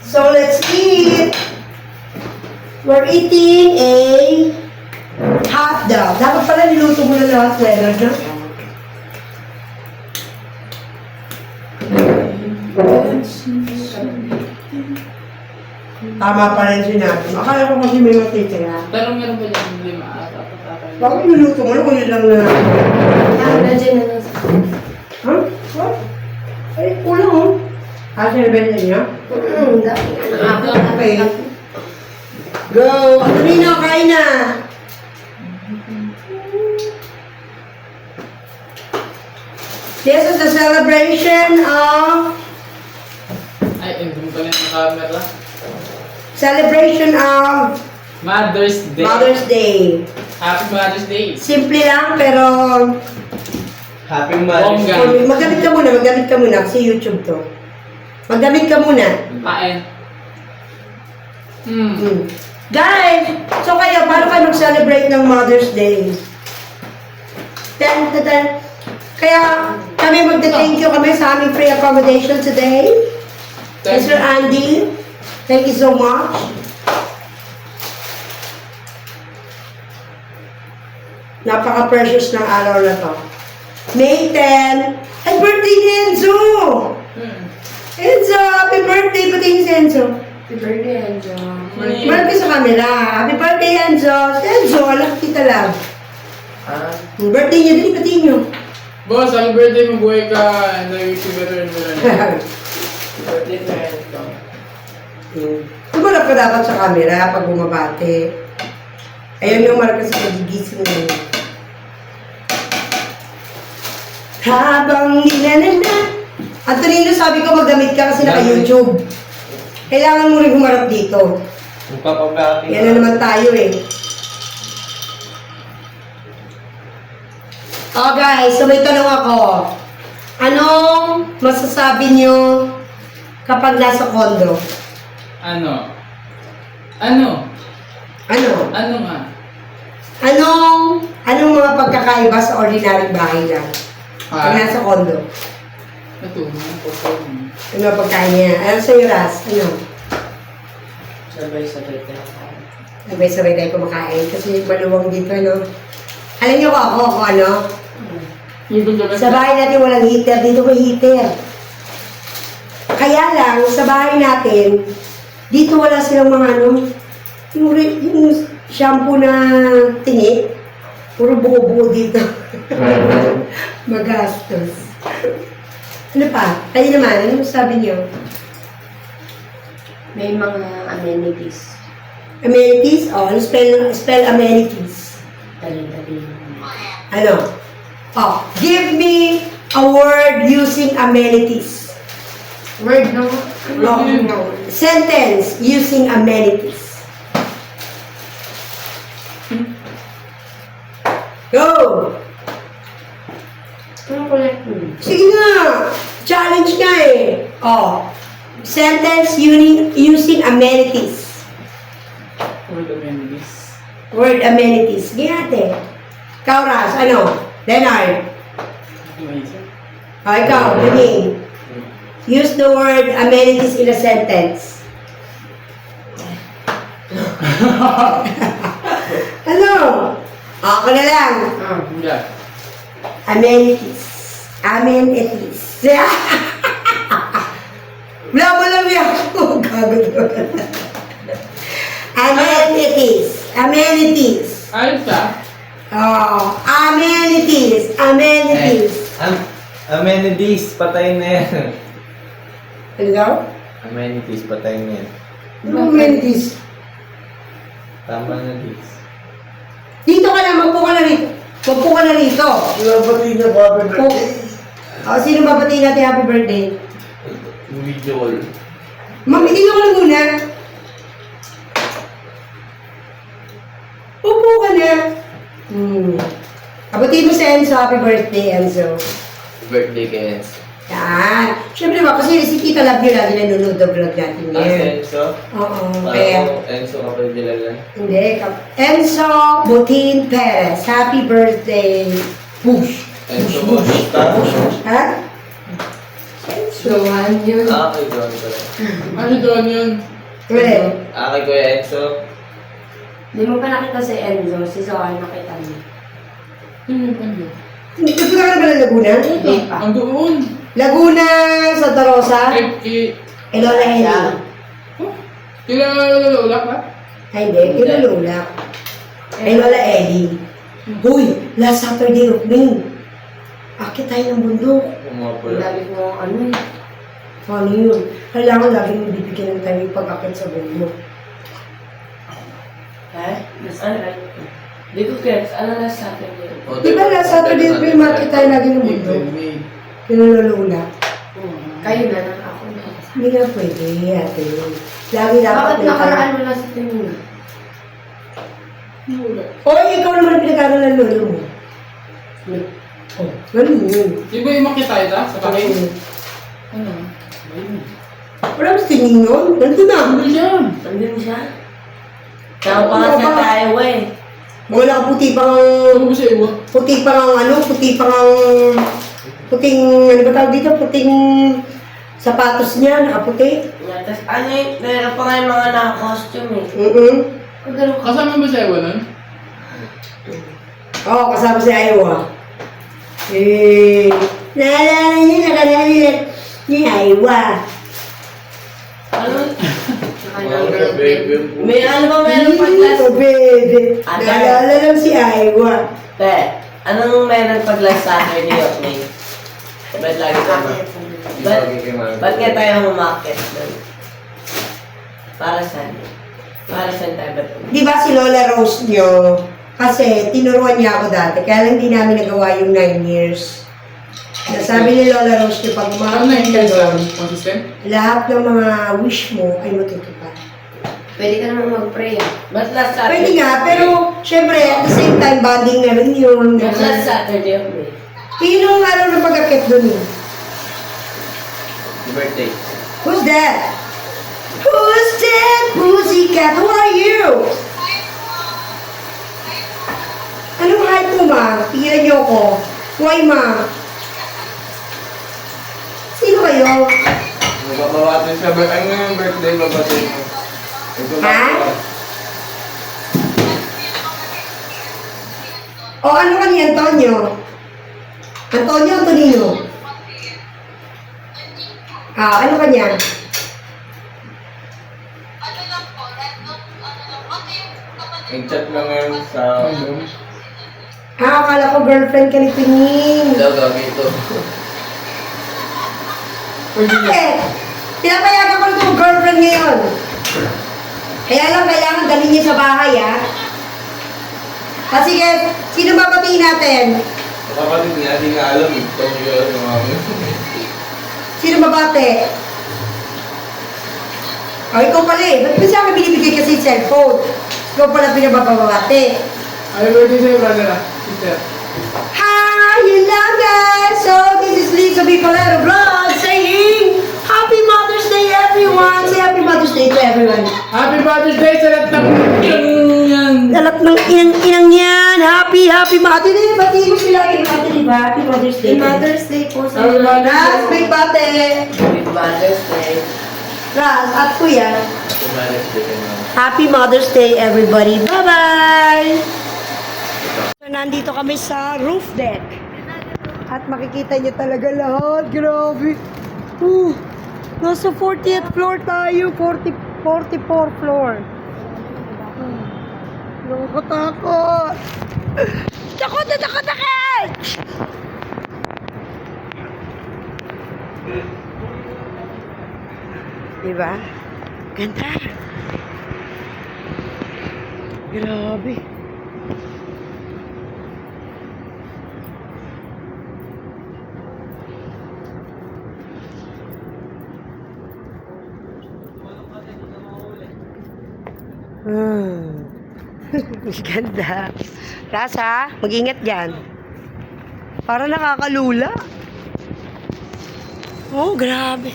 So let's eat. We're eating a hot dog. Dapat pala niluto mo na lahat, Leonard, no? Tama pa rin sinabi mo. Akala ko kasi may matitira. Pero meron pa dyan 5 araw. Bakit niluto mo na kung yun lang na? Nandiyan na lang sa... Ha? What? Ay, kulang oh. Kasi nabenta niya? Okay. Go! Antonino, kain na! This is the celebration of... Ay, hindi mo pala yung camera. Celebration of Mother's Day. Mother's Day. Happy Mother's Day. Simple lang, pero... Happy Mother's Bongga. Day. Magdamit ka muna kasi YouTube to. Magdamit ka muna. Kain. Guys, so kayo, paano kayo mag-celebrate ng Mother's Day? Kaya kami magda-thank you kami sa aming free accommodation today. Mr. Andy, thank you so much. Napaka-precious ng araw na to. May 10, ay birthday ni Enzo! Enzo, happy birthday! Pati si Enzo. Happy birthday, Enzo. Birthday sa kanila. Happy birthday, Enzo! Si Enzo, alam kita lang. Birthday niya, dili pati niyo. Boss, happy birthday mo, buhay ka. And the YouTuber rin mo rin. Birthday na rin ito. Tumarap ka dapat sa camera pag bumabate. Ayun yung marka sa pagigising mo. Habang nilananda. Antonino, sabi ko magdamit ka kasi naka-YouTube. Kailangan mo rin humarap dito. Magpapabati. Yan na naman tayo eh. Oh guys, so may tanong ako. Anong masasabi nyo kapag nasa condo? Ano? Ano? Ano? Ano nga? Anong mga pagkakaiba sa ordinary bahay lang? Pag nasa condo. Natunan ko po. Ano ang pagkain niya? Ano sa'yo, Ras? Ano? Sabay-sabay tayo. Sabay-sabay tayo kumakain kasi maluwang dito, no? Alam niyo ko ako, ano? Sa bahay natin walang heater, dito may heater. Kaya lang, sa bahay natin, dito wala silang mga ano, yung shampoo na tingi, puro buo-buo dito. Magastos. Ano pa? Kayo naman, ano sabi niyo? May mga amenities. Amenities? Oh, ano spell amenities? Dali-dali. Ano? Oh, give me a word using amenities. Word, no? No. Sentence using amenities. Go! Ano ko lang? Sige nga! Challenge nga eh. Oh. Sentence using amenities. Word amenities. Word amenities. Sige ate. Ikaw, Ras, ano? Leonard. Amazing. Oh, ikaw, Bening. Use the word amenities in a sentence. Ano? Ako na lang. Yeah. Amenities. Amenities. Wala mo lang yan. Gagod. Amenities. Amenities. Ayos ka? Oh, amenities. Amenities. Amenities, patayin na yan. Ano daw? Amenities, patayin na yan. Amenities. Tama na, Dis. Dito ka na, magpo ka na rito. Magpo ka na rito. Pati na po, happy birthday. Oh, sino babatiin natin happy birthday? Video call. Ma'am, dito ka na muna. Upo ka na. Abutin mo si Enzo, happy birthday, Enzo. Birthday kay Enzo. Yan. Siyempre ba, kasi si Tita Love nyo lagi nanonood ng vlog natin Ah, si ngayon. Enzo? Oo, Parang kaya. Enzo kapag nilalan. Hindi, Enzo Butin Perez, happy birthday. Push. Enzo Bautista. Ha? Johan yun. Kay John pala. Ano doon yun? Well, Kay Kuya Enzo. Di mo pa nakita si Enzo, si Zohan nakita niya. Ano yung pando? hindi ko na ba ng Laguna? Hindi pa. Ang doon. Laguna, Santa Rosa, Lola Eli. Oh, kila Lola ka? Ay, hindi, kinululak. Ay, Lola Eli. Huy, last Saturday of May. Akit tayo ng bundok. Ang Pumapala. dami ko ano eh. Ano yun? Kailangan lagi mo bibigyan ng time yung pag-akit sa bundok. Ha? Ano right? Di ko gets. Ano na sa akin yun? Di ba last Saturday of May, makit tayo lagi ng bundok? Kinululak. Kayo na lang ako na. Hindi na pwede, ate. Lagi dapat Bakit may time. nakaraan mo na sa tingin? Lola. Oy, ikaw naman ang pinag-aaral ng lolo mo. Oh, ganun yun. Di ba yung makita ita sa bakit? Ano? Wala mas tingin nun. Nandun na. Ano yan? Nandun siya? Nakapangas na tayo eh. Wala ka puti pang... Ano ba sa iwa? Puti pang ano, puting, ano ba tawag dito? Puting sapatos niya, nakaputi. Tapos ano eh, meron pa nga yung mga naka-costume eh. Pag ganun ka. Kasama ba sa iwa nun? Oo, kasama si Aywa. Naalala niyo, nakalala ni Aywa. Ano? Baby. May ano ba meron pag last? Oh, baby. Naalala lang si Aywa. Te, anong meron pag last Saturday of May? Ba't lagi tayo? Ba't nga tayo humakit doon? Para saan? Para saan tayo ba? Di ba si Lola Rose niyo? Kasi tinuruan niya ako dati, kaya lang di namin nagawa yung 9 years. Nasabi ni Lola Rose niyo, pag Ano umakit na ka yung doon, consistent? lahat ng mga wish mo ay matutupad. Pwede ka naman mag-pray ah. Ba't last Saturday? Pwede nga, pero syempre at the same time, bonding na rin yun. Ba't last Saturday of May? Yun yung araw ng pag-akit doon eh. Birthday. Who's that? Who's that pussycat? Who are you? Anong height mo, ma? Pigilan niyo ako. Why, ma? Sino kayo? Magpapawatin siya. Ano yung birthday babatay mo? Ito Ha? O ano ka ni Antonio? Antonio, Antonino? Ah, ano ka niya? Nag-chat lang ngayon sa... Ah, akala ko girlfriend ka ni Pining. Daw gagawin ito. Bakit? Pinapayagan ko itong girlfriend ngayon. Kaya lang kailangan dalhin niya sa bahay, ha? Sige, sino babatiin natin? Kapatid niya, di nga alam. Ito yung mga... Sino babate? O, ikaw pala eh. Ba't ba sa akin binibigay kasi yung cellphone? Ikaw pala pinabababate. Happy birthday sa'yo, brother ah. Sister. Hi, you love guys! So, this is Lisa Bicolero Vlog saying Happy Mother's Day, everyone! Say Happy Mother's Day to everyone. Happy Mother's Day sa lahat ng yan. Lalat ng inang yan! Happy Mother's Day! Bati mo sila kay Mother, di ba? Happy Mother's Day. Mother's Day po sa Happy Mother's Ras, Day. big bate! Happy Mother's Day. Ras, at kuya. Tumalas din ka naman. Happy Mother's Day, everybody! Bye-bye! So, nandito kami sa roof deck. At makikita niyo talaga lahat. Grabe! Nasa 40th floor tayo. 44th floor. Nakakatakot! Takot na takot! Diba? Ganda! Grabe! Ganda. Rasa, mag-ingat dyan. Para nakakalula. Oh, grabe.